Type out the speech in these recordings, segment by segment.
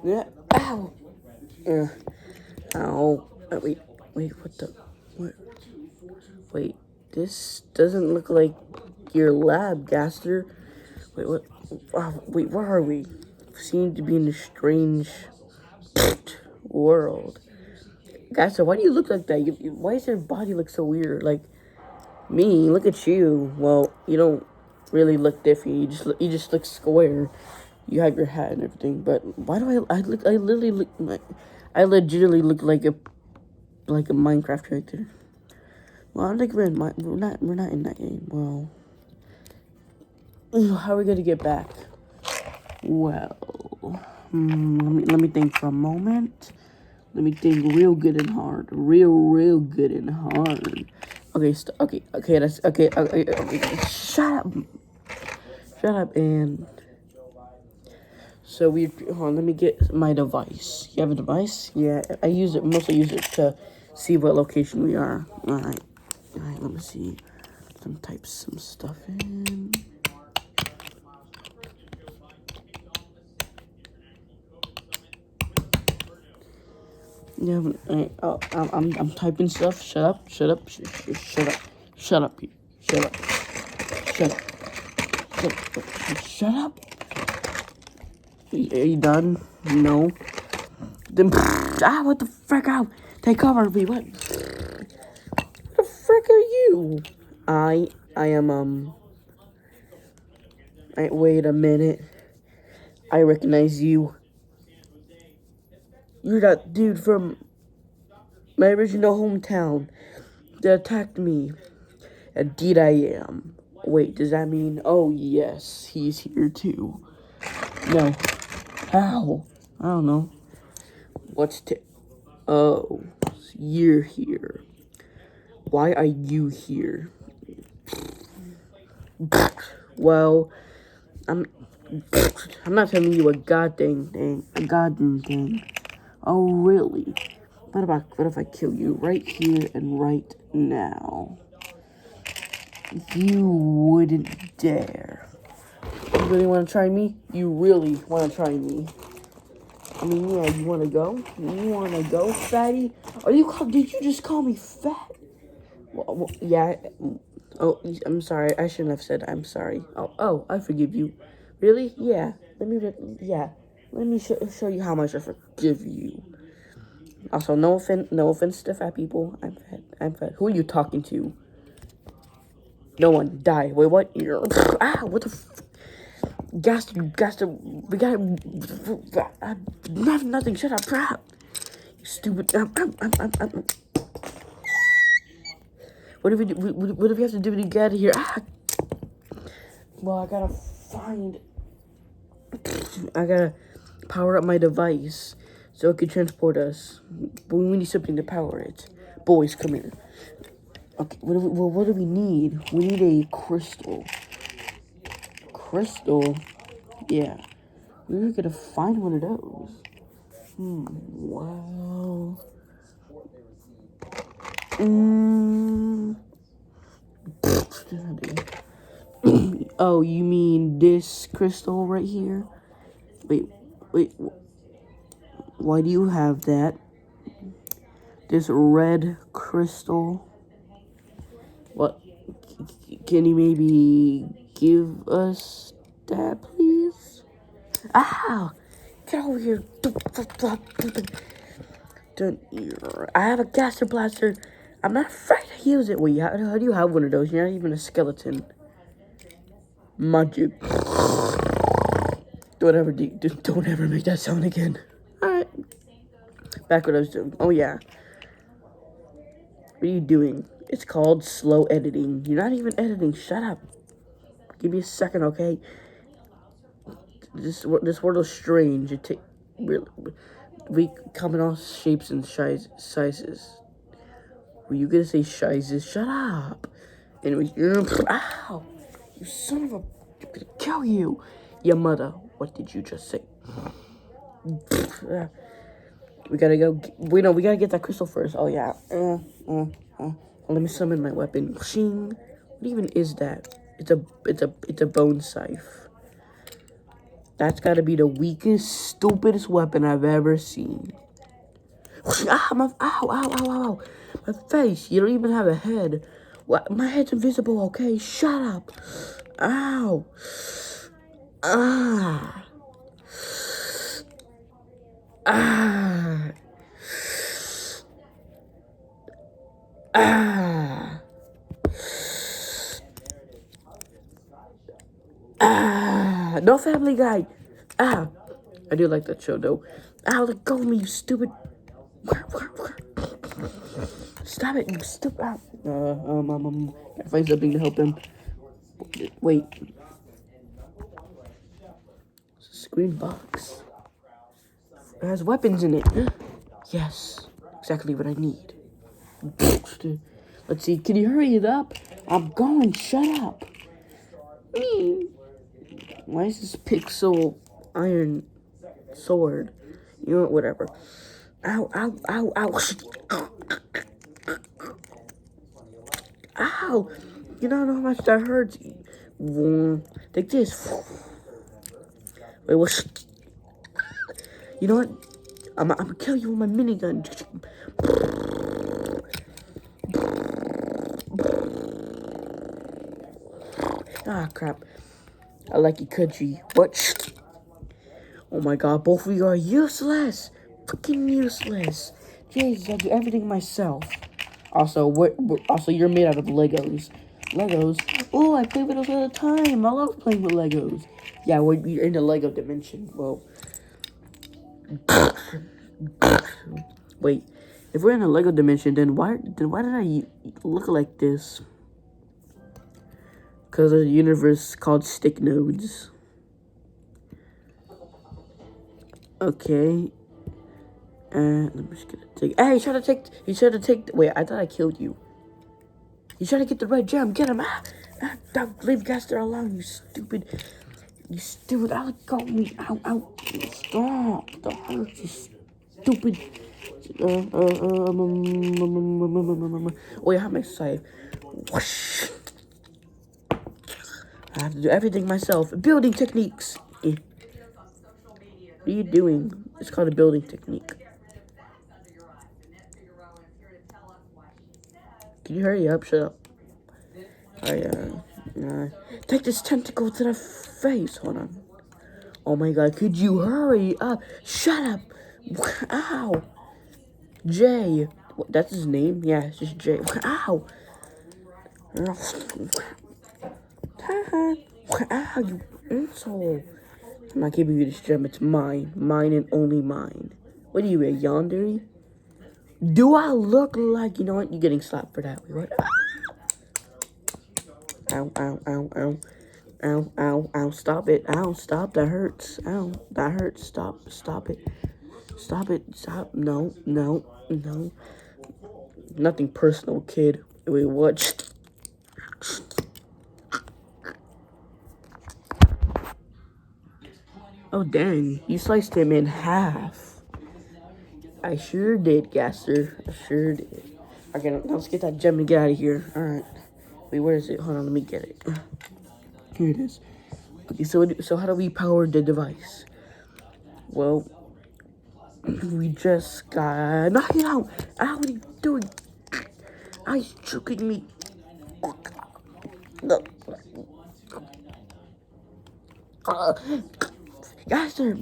Yeah. Ow. Yeah. Ow. Wait. What the? What? Wait. This doesn't look like your lab, Gaster. Wait. What? Wait. Where are we? Seem to be in a strange world. Gaster, why do you look like that? Why does your body look so weird? Like me. Look at you. Well, you don't really look different. You just look square. You have your hat and everything, but why do I look? I literally look. I legitimately look like a Minecraft character. Well, I don't think we're not in that game. Well, how are we gonna get back? Well, let me think for a moment. Let me think real good and hard. Real good and hard. Okay, okay. That's okay. Okay. Shut up, and so we. Hold on, let me get my device. You have a device? Yeah, I mostly use it to see what location we are. All right. Let me see. Type some stuff in. Yeah, I'm typing stuff. Shut up. Shut up. Shut up. Shut up. Shut up. Shut up. Shut up. Are you done? No. Then what the frick? Out. Take cover, me. What? What the frick are you? I am wait a minute. I recognize you. You're that dude from my original hometown that attacked me. Indeed I am. Wait, does that mean... Oh, yes, he's here too. No. How? I don't know. Oh, you're here. Why are you here? Well, I'm not telling you a goddamn thing. Oh, really? What if I kill you right here and right now? You wouldn't dare. You really want to try me? You really want to try me? I mean, yeah, you want to go? You want to go, fatty? Did you just call me fat? Well, yeah. Oh, I'm sorry. I shouldn't have said I'm sorry. Oh, I forgive you. Really? Yeah. Let me show you how much I forgive you. Also, no offense to fat people. I'm fat. Who are you talking to? No one. Die. Wait, what? What the Gaster, we got nothing. Shut up, crap. You stupid. What if we have to do to get out of here? Well, I gotta power up my device so it can transport us. But we need something to power it. Boys, come here. Okay, what do we need? We need a crystal. Crystal? Yeah. We were gonna find one of those. Well. Oh, you mean this crystal right here? Wait. Why do you have that? This red crystal. What? Can you maybe give us that, please? Ow! Get over here. I have a Gaster Blaster. I'm not afraid to use it. Wait, how do you have one of those? You're not even a skeleton. Magic. Don't ever make that sound again. Alright. Back what I was doing. Oh, yeah. What are you doing? It's called slow editing. You're not even editing. Shut up. Give me a second, okay? This world is strange. We come in all shapes and sizes. Were you gonna say sizes? Shut up. Anyway, ow! You son of a... I'm gonna kill you. Your mother. What did you just say? We gotta go. We gotta get that crystal first. Oh yeah. Let me summon my weapon. Shing. What even is that? It's a bone scythe. That's gotta be the weakest, stupidest weapon I've ever seen. Ah, ow. My face, you don't even have a head. What? My head's invisible, okay? Shut up. Ow. Ah. Ah. Ah. Ah. No Family Guy. Ah. I do like that show, though. Ow, let go of me, you stupid. Stop it, you stupid. Gotta find something to help him. Wait. Screen box. It has weapons in it. Yes. Exactly what I need. Let's see. Can you hurry it up? I'm going. Shut up. Why is this pixel iron sword? You know what? Whatever. Ow. Ow. You don't know how much that hurts. Take this. Wait, what? You know what? I'm gonna kill you with my minigun. Ah, crap. I like you, Koji. What? Oh my god, both of you are useless. Freaking useless. Jesus, I do everything myself. Also, also you're made out of Legos. Legos? Oh, I play with those all the time. I love playing with Legos. Yeah, we're in the Lego dimension. Well, wait. If we're in a Lego dimension, then why did I look like this? Because of a universe called Stick Nodes. Okay. Let me just get a take. Hey, he tried to take, wait, I thought I killed you. He's trying to get the red gem. Get him. Don't leave Gaster alone, you stupid. I'll go me. Ow. Stop. That hurts, you stupid. Wait, how am I safe? Whoosh. I have to do everything myself. Building techniques. What are you doing? It's called a building technique. Can you hurry up? Shut up. Take this tentacle to the face. Hold on. Oh my god, could you hurry up? Shut up. Ow. Jay. What, that's his name? Yeah, it's just Jay. Ow. Ow, you insult. I'm not giving you this gem. It's mine. Mine and only mine. What are you, a yandere? Do I look like, you know what? You're getting slapped for that. Wait, what? Ow. Stop it. Ow, stop. That hurts. Ow, that hurts. Stop it. Stop. No. Nothing personal, kid. Wait, what? Oh, dang. You sliced him in half. I sure did, Gaster. I sure did. Okay, now let's get that gem and get out of here. Alright. Wait, where is it? Hold on, let me get it. Here it is. Okay, so how do we power the device? Well, we just got... Knock it out! Ow, what are you doing? Ow, he's choking me. Gaster!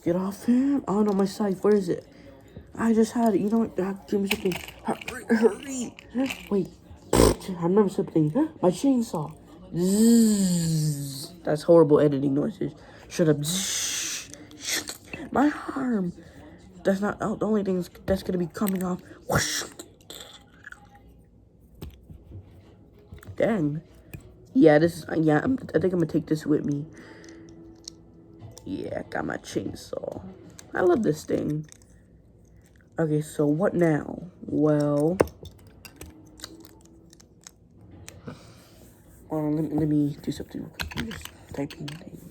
Get off him. Oh, no, my scythe. Where is it? I just had it. You know what? Give me something. Hurry. Wait. I remember something. My chainsaw. Zzz. That's horrible editing noises. Shut up. Zzz. My arm. That's not the only thing that's going to be coming off. Whoosh. Dang. Yeah, I think I'm going to take this with me. Yeah, I got my chainsaw. I love this thing. Okay, so what now? Well, let me do something real quick. I'm just typing thing.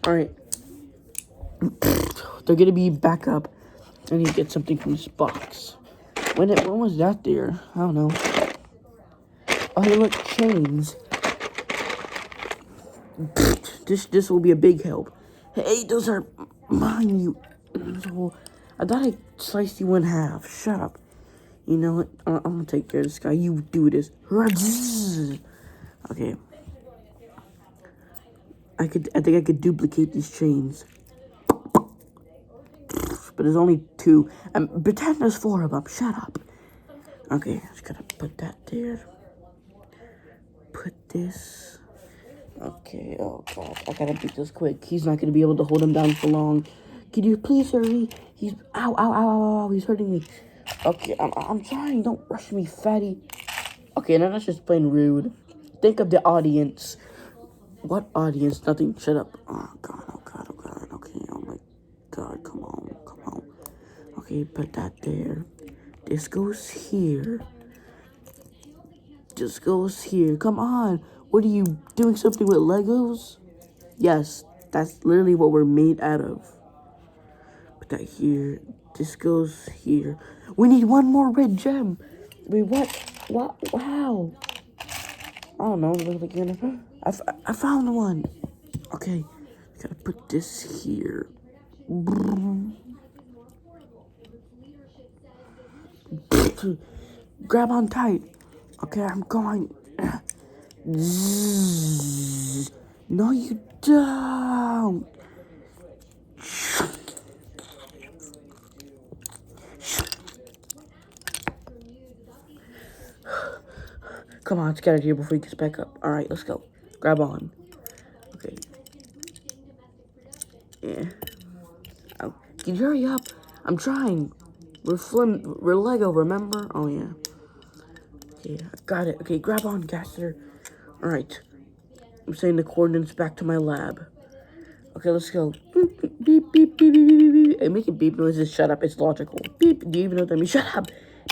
Alright. They're gonna be back up. I need to get something from this box. When was that there? I don't know. Oh, hey, look, chains. This will be a big help. Hey, those are mine, you. I thought I sliced you in half. Shut up. You know what? I'm gonna take care of this guy. You do this. Okay. I think I could duplicate these chains. But there's only 2. And pretend there's 4 of them. Shut up. Okay, just gotta put that there. Put this. Okay, oh god, I gotta beat this quick. He's not gonna be able to hold him down for long. Can you please hurry? He's ow, he's hurting me. Okay, I'm trying. Don't rush me, fatty. Okay, now that's just plain rude. Think of the audience. What audience? Nothing. Shut up. Oh god. Okay, oh my god, come on. Okay, put that there. This goes here. This goes here. Come on. What are you doing? Something with Legos? Yes, that's literally what we're made out of. Put that here. This goes here. We need one more red gem. Wait, what? What? Wow. I don't know. I found one. Okay. Gotta put this here. Grab on tight. Okay, I'm going. No, you don't. Come on, let's get out of here before he gets back up. Alright, let's go. Grab on. Okay. Yeah. Oh, can you hurry up? I'm trying. We're Lego, remember? Oh, yeah. Okay, I got it. Okay, grab on, Gaster. Alright. I'm sending the coordinates back to my lab. Okay, let's go. Beep, beep, beep, beep, beep, beep, beep. Hey, making beep noises, shut up. It's logical. Beep. Do you even know what that means? Shut up.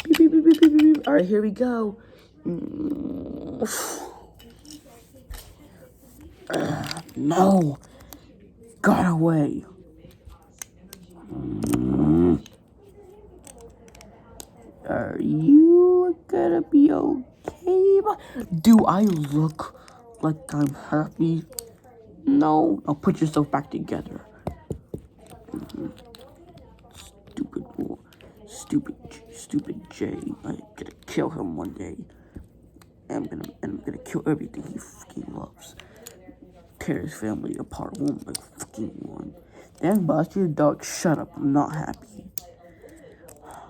Beep, beep, beep, beep, beep, beep. Alright, here we go. No. Got away. Are you gonna be okay? Do I look like I'm happy? No. Now put yourself back together. Stupid Jay. I'm gonna kill him one day. And I'm gonna kill everything he fucking loves. Tear his family apart one by fucking one. Then boss, your dog, shut up. I'm not happy.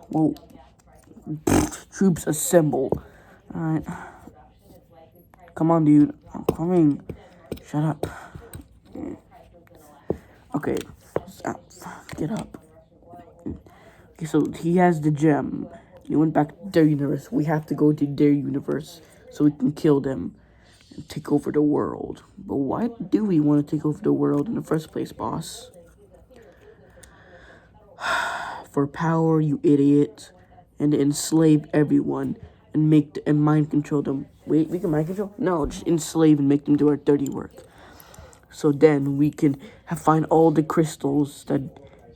Whoa. Troops assemble. Alright. Come on, dude. I'm coming. Shut up. Okay. Get up. Okay, so he has the gem. He went back to their universe. We have to go to their universe so we can kill them and take over the world. But why do we want to take over the world in the first place, boss? For power, you idiot. And enslave everyone and mind control them. Wait, we can mind control? No, just enslave and make them do our dirty work. So then we can find all the crystals that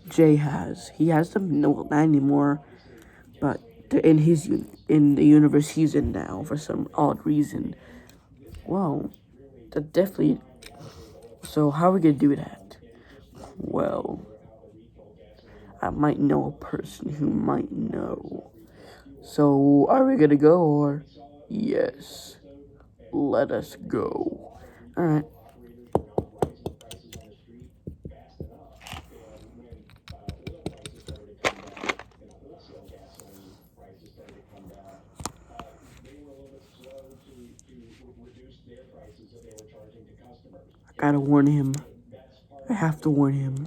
Jay has. He has them? No, not anymore. But they're in the universe he's in now for some odd reason. Wow, that definitely. So how are we gonna do that? Well, I might know a person who might know. So are we gonna go or? Yes, let us go. All right. I gotta warn him. I have to warn him.